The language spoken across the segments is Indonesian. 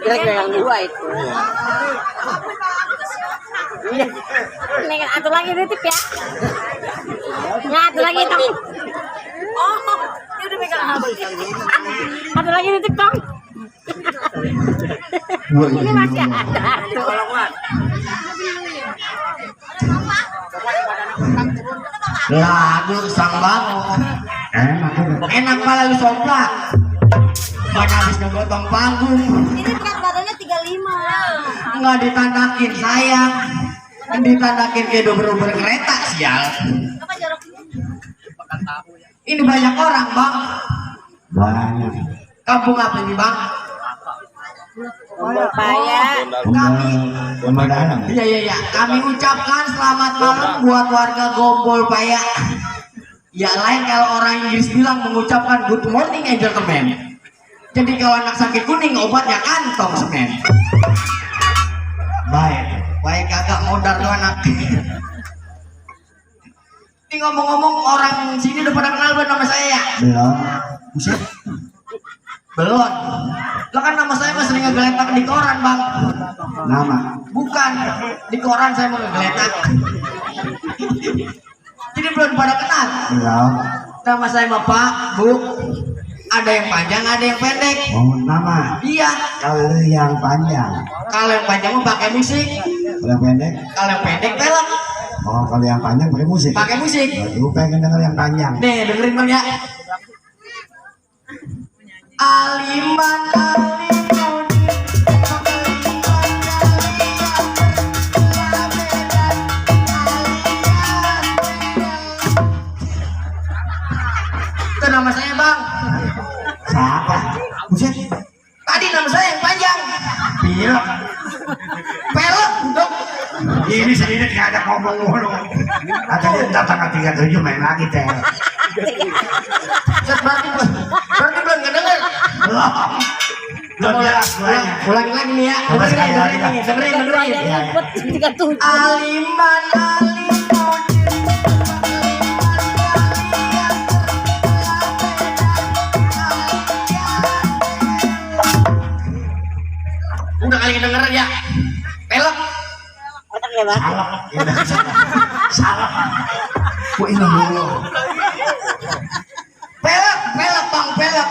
Kira-kira yang dua itu. Nih, satu lagi titip ya. Ya, satu lagi tong. Oh, dia udah pegang habis. Satu lagi titip tong. Ini masih ada. Lagu sang bangun. Enak malah lu soplak. Mana habis ngegotong panggung. Ini berat badannya 35. Nggak ditandakin sayang. Ditandakin kayak dober-dober kereta sial. Apa joroknya? Ini banyak orang bang. Banyak. Kampung apa ini bang? Paya. Kami. Pemandangan. Iya. Kami ucapkan selamat malam buat warga Gombol Paya. Ya lain kalau orang Inggris bilang mengucapkan good morning gentlemen. Jadi kalau anak sakit kuning obatnya kantong semen. Baik kagak modar tuh anak. Ini ngomong-ngomong orang sini udah pada kenal belum nama saya ya? Belum. Belum. Lah kan nama saya mah sering ngegeletak di koran bang. Nama. Bukan di koran saya mau ngegeletak. Jadi belum pada kenal. Belum. Nama saya mah Pak, Bu. Ada yang panjang, ada yang pendek. Oh, nama. Iya. Kalau yang panjang. Kalau yang panjang mah pakai musik. Kalau yang pendek. Kalau yang pendek pelek. Oh, kalau yang panjang pakai musik. Pakai musik. Gue pengen denger yang panjang. Nih dengerin bang ya. Aliman alimun. Itu nama saya bang. Siapa? Buset. Tadi nama saya yang panjang. Pilek. Pelek dok. Ini sedikit gak ada ngomong mulu. Atau dia ntar tanggal 37 main lagi teh. Berarti belum ngedenger. Belum. Belum jelas guanya. Ulangi lagi nih ya. Coba sekali lagi, Bang. Dengerin. Iya. Aliman alimun. Udah kali denger ya. Pelek. Otaknya bang. Salah. Kok ini dulu? Pelek bang, pelek.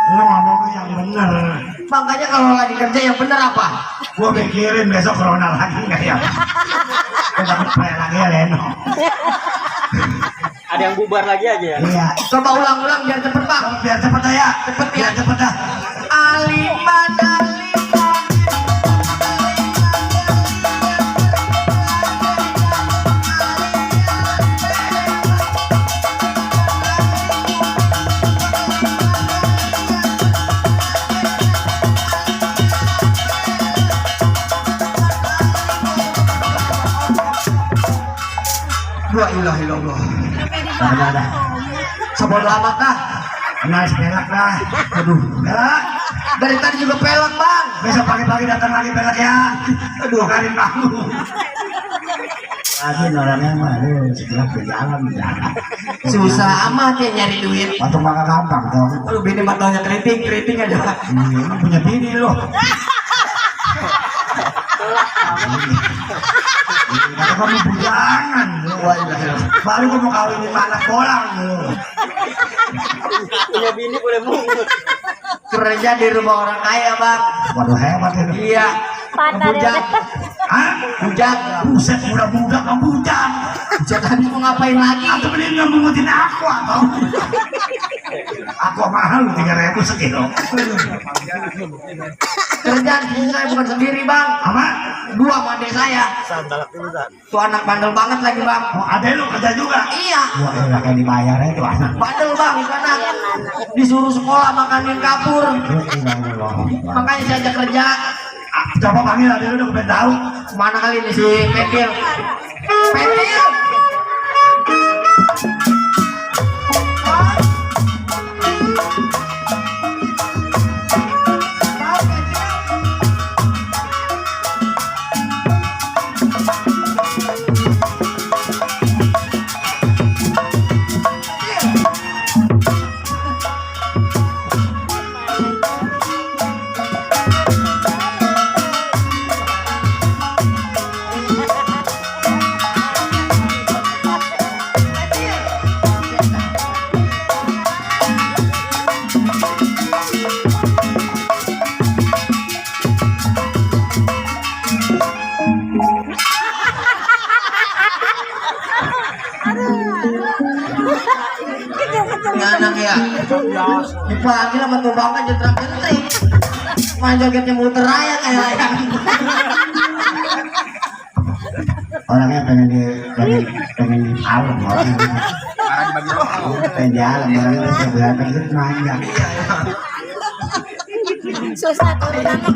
Lu ngomongnya yang bener. Makanya kalau lagi kerja yang bener apa? Gua pikirin besok corona lagi nggak ya? Kita dapat lagi ya Leno. Ada yang bubar lagi aja ya? Iya. Coba ulang biar cepet bang. Biar cepet ya. Cepet ya. Biar cepet dah. Aliman alimun. La ilaha illallah. Dah. Sabodo amat dah. Nice pelak dah. Aduh. Pelak. Dari tadi juga pelek bang. Besok pagi-pagi datang lagi pelak ya. Aduh kali bangun. Lagi orangnya mah, aduh segera berjalan. Susah amat ya nyari duit. Waktu makan gampang dong. Aduh bini matanya keriting aja. Ini punya bini loh. Kata kamu bujangan baru kamu kawinin anak bolang Punya bini boleh mungut. Kerja di rumah orang kaya bang. waduh hebat ini. Iya. Bujang. Hah? Bujang. Buset muda-muda kamu bujang. Bujang tadi mau ngapain lagi? Atau beli nggak mengutin aku atau aku mahal 3.000 sekilo. Kerjaan saya bukan sendiri bang. Apa? Dua sama adik saya. Tuh anak bandel banget lagi bang. Oh, ada lu kerja juga? Iya. Wah enak yang dibayar itu anak. Bandel bang itu anak. Disuruh sekolah makanin kapur. Makanya saya ajak kerja. Coba panggil adik lu udah tahu. Mana kali ini si Petil? Petil. Dipanggil sama tuh bangka jentrak-jentrik. Main jogetnya muter raya kayak layang. Orangnya pengen di alam orangnya. Pengen di alam orangnya sebelah itu manja. Susah turunannya.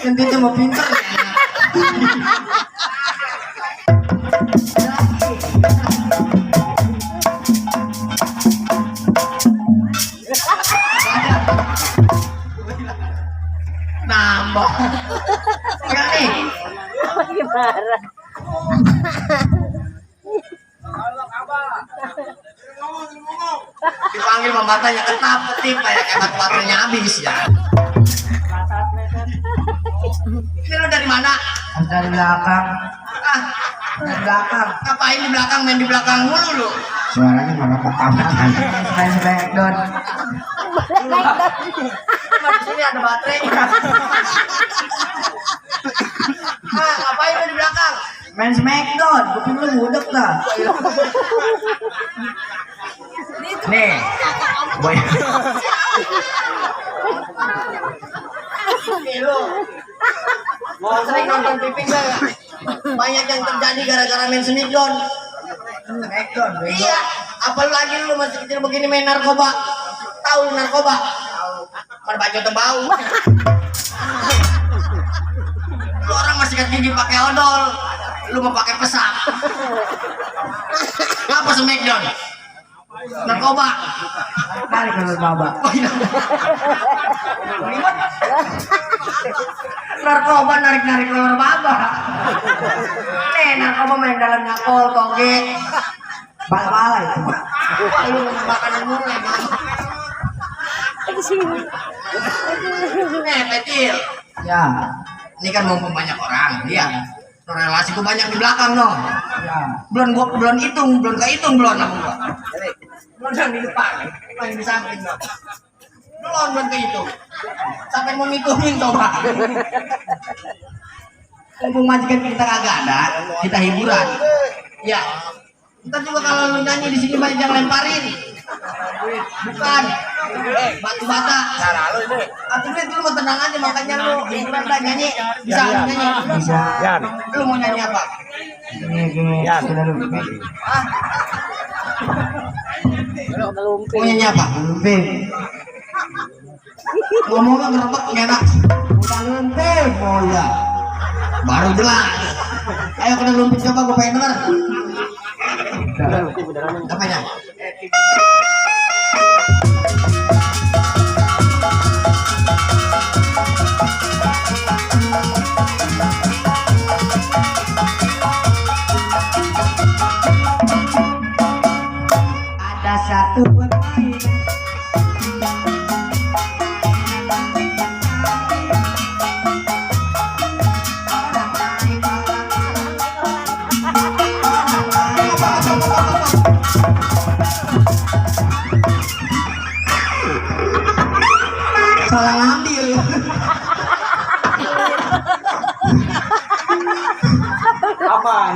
Intinya mau pinter ya. Nambah. Enggak nih. Gimana? Dipanggil matanya ketap ketip kayak baterainya habis ya. Ini lo dari mana? Dari belakang. Ah, Dari belakang. ngapain di belakang, main di belakang mulu lu? Suaranya malah pertamakan. Main smackdown. Di sini ada baterai. Ah, ngapain lu di belakang? Main smackdown. Kuping lu budek dah. Nih. Boy. Nih lu. Mau sering nonton TV nggak? Banyak yang terjadi gara-gara main smackdown. Smackdown. Iya, apalagi lu masih kecil begini main narkoba. Tahu narkoba? Mana baju tebau. Lu orang masih sikat gigi pakai odol, lu mau pakai pesak. Apa smackdown? Narkoba. Balik ke baba. Oh, iya. Narkoba narik-narik kolor baba. Narkoba main dalamnya kol, toge. Bala-bala itu. Wah, lu makanan mulai. Petil. Ya. Ini kan mumpung banyak orang, iya. Relasiku banyak di belakang dong. Ya. Belum hitung, belum kehitung belum aku gua. Belum yang di depan, yang di samping dong. Belum kehitung. Sampai mau ngitungin coba. Mumpung majikan kita kagak ada, kita hiburan. Ya. Ntar juga kalau lu nyanyi di sini banyak yang lemparin. Bukan. Batu bata. Atuh itu lu tenang aja, makanya lu hiburan dah nyanyi. Bisa nyanyi. Bisa. Lu mau nyanyi apa? Ini sudah lupa. Ah, mau nyanyi apa? Lumping. Ngomongnya ngerebek nggak enak. Udah lumping. Oh ya. Baru jelas. Ayo kena lumping coba, gue pengen denger. Apanya? Ada satu pemain. Salah ngambil. Apaan?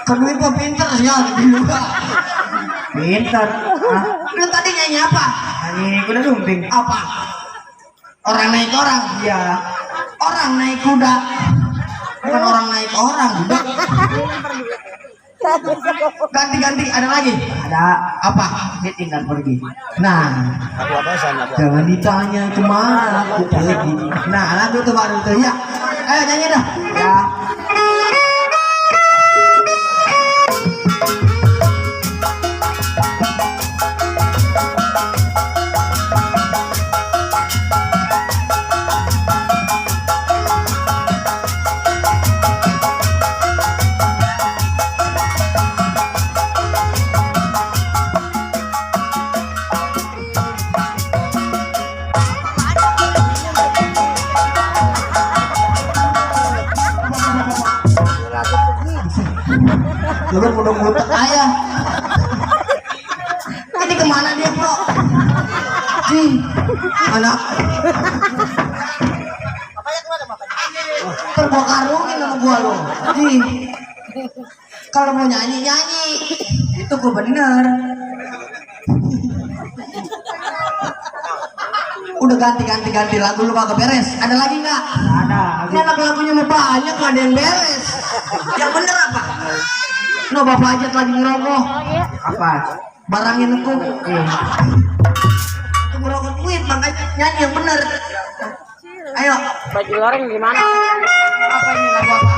Kedua itu pinter sih ya, juga. Pintar. Ah, Lu tadi nyanyi apa? ini kuda lumping. Apa? Orang naik orang. Iya. Orang naik kuda. Bukan orang naik orang, juga. Ganti-ganti, ada lagi? Ada Apa? dia tinggal pergi. Nah, Aku apa sana? jangan ditanya kemana aku pergi. Nah, lagu itu baru tuh ya. Ayo nyanyi dah. Ya. Lu kan udah muter ayah. Ini kemana dia, bro? Anak. gua karungin sama gua lo. Ih. Kalau mau nyanyi nyanyi. Itu gua bener. Udah ganti lagu lu kagak beres. Ada lagi nggak? Ada. Ini anak lagunya mau banyak nggak ada yang beres. Yang bener apa? No bapak ajat lagi ngerokok. Apa? Barangin aku. Itu ngerokok duit makanya nyanyi yang bener. Ayo. Baju goreng gimana? Apa ini lagu apa?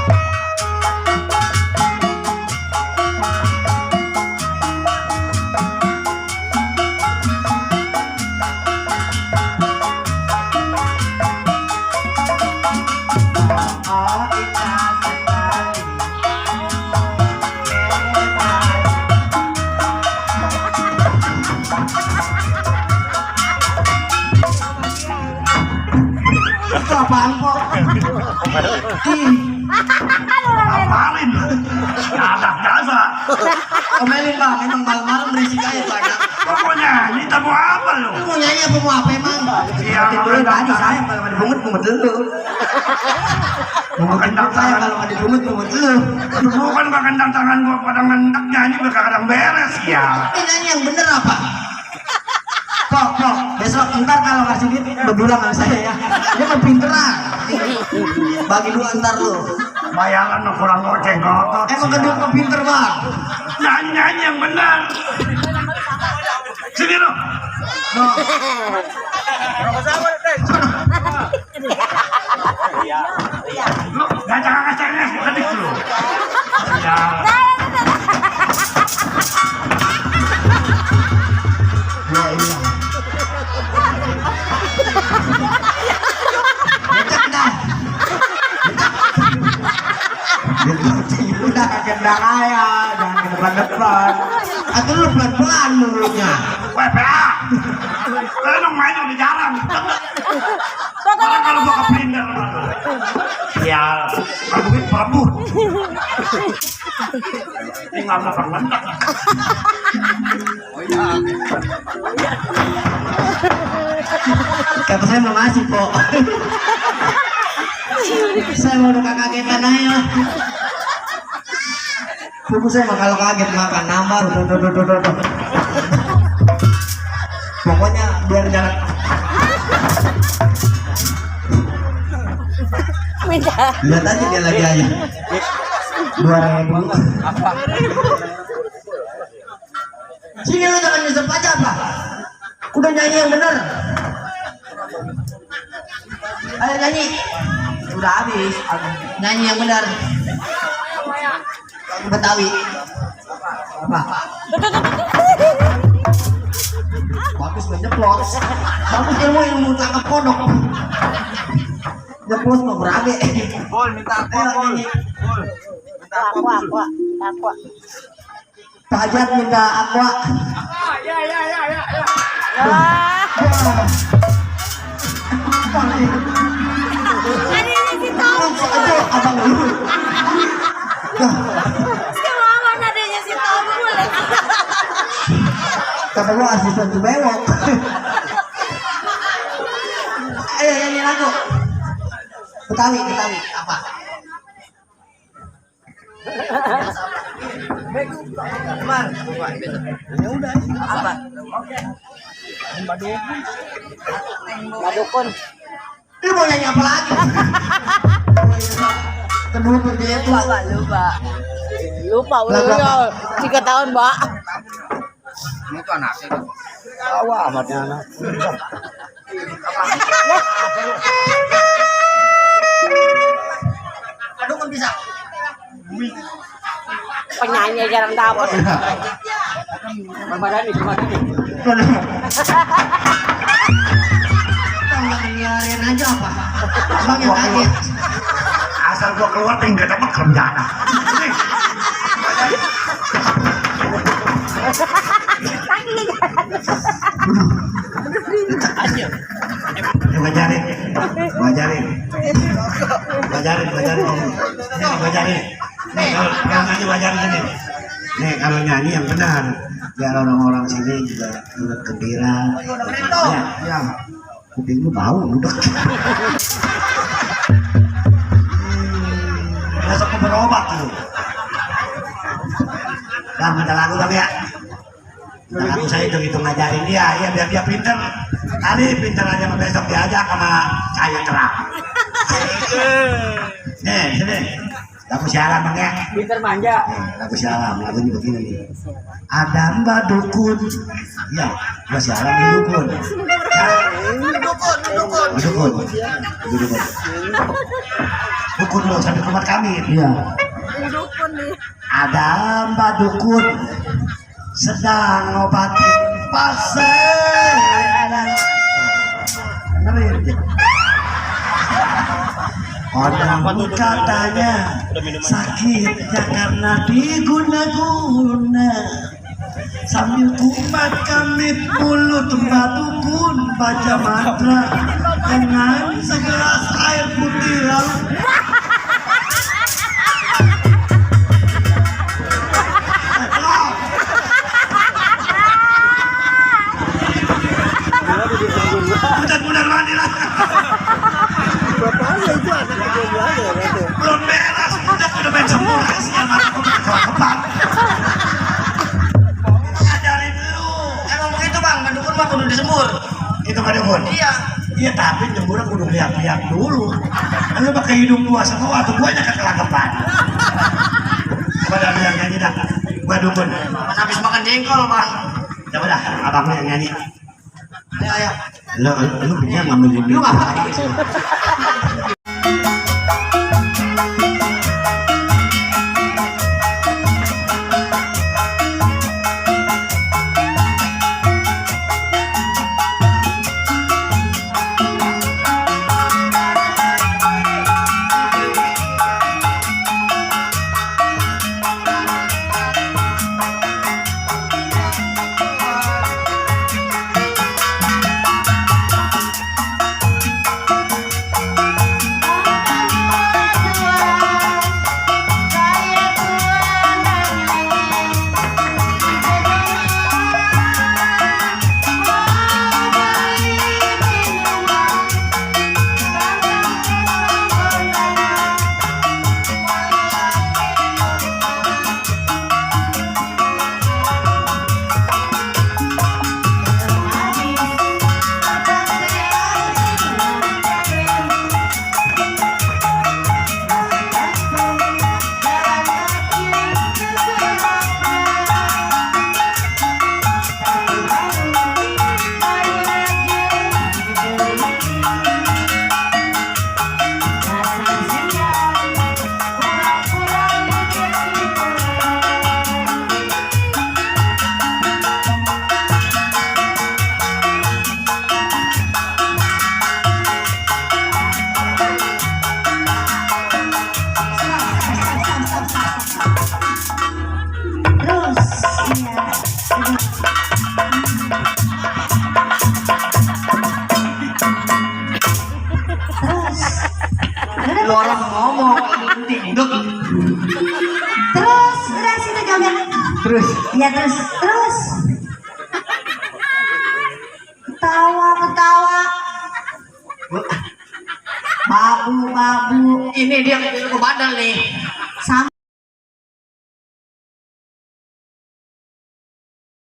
Itu apaan kok? Apalin. Ada biasa. Omelin bang, emang malam-malam berisik aja banyak. Pokoknya ini tamu apa lu? Lu mau nyanyi apa mau apa emang? Iya, Dulu tadi saya kalau nggak dibungut dulu. Mau kendang saya kalau nggak dibungut dulu. Bukan bakal tangan gua pada ngendak nyanyi kadang beres ya. Ini nyanyi yang bener apa? Kok, besok ntar kalau ngasih duit berdulang sama saya ya. Dia mah pinteran. Bagi dua ntar lu. Bayaran lo kurang goceng ngotot. Emang kedua kok pinter bang. Nyanyi yang benar. Sini lo. No. Lu ngacang-ngacangnya sedikit lu. Ya. Becek dah. Udah gendang aja, jangan ke depan-depan. Atau lu pelan-pelan mulutnya. WPA. Lu main udah jarang. Orang kalau gua keblinder. Ya, kalau duit perebut. Ini nggak mau permendak. Kata saya mau ngasih kok. Saya mau udah kagetan aja. Buku saya mah kalau kaget makan nambah. Tuh. Pokoknya biar jalan. Lihat aja dia lagi aja. 2.000. Sini lu jangan nyesep aja apa? Udah nyanyi yang bener. Ayo nyanyi. Udah habis. Nyanyi yang benar. Lagu Betawi. Apa? Bagus nyeplos. Bagus ilmu tangkap kodok. Nyeplos mau berabe. Bol minta apa bol? Bol. Minta apa? Aqua. Pak Hajat minta aqua. Ya. Ada si Tom. Itu abang lu. Semua adanya si Tom. Kata lu asisten Cibewok. Ayo nyanyi lagu. Betawi apa? Ya udah. Apa? Badukun. Lu mau nyanyi apa lagi? Kedua dia tuh. Lupa udah 3 tahun, Mbak. Itu anaknya. Awah amatnya anak. Aduh kan bisa. Penyanyi jarang dapat. Kemana nih? Jangan nyariin aja apa? Abang yang kaget. Asal gua keluar tinggal dapat kerjaan. Kalau nyanyi yang benar, biar orang-orang sini juga turut gembira. Ya, kuping lu bau udah. aku berobat tuh. Dah minta lagu bang ya. Minta lagu saya itu ngajarin dia, ya biar dia pinter. Kali pinter aja besok diajak sama saya terang. Nih, sini. Lagu siaran bang ya. Pinter manja. Lagu siaran, lagunya begini. Ada Mbak Dukun. Ya, Mbak siaran di Dukun. Dukun. Dukun lo sampai tempat kami. Iya. Dukun nih. Ada Mbak Dukun sedang ngobatin pasien. Orang katanya sakitnya karena diguna-guna. Sambil kumat kami mulut Mbak Dukun baca mantra dengan segelas air putih lalu benar mandi lah. Belum beres, udah main semua kasihan aku kepan. Ajarin lu. Emang begitu bang, mendukun mah kudu disembur. Itu kan Dukun? Iya. Iya tapi nyembur kudu lihat-lihat dulu. Lu pakai hidung gua semua atau guanya kekelakapan. Coba dah yang nyanyi dah. Gua Dukun. Pas habis makan jengkol bang. Coba dah abangnya yang nyanyi. Ayo ayo. Lu punya ngambilin Lu dulu. apa? Lu orang ngomong nanti hidup. Terus situ joget. Terus Ya terus. Ketawa. Babu. ini dia ke bandel nih.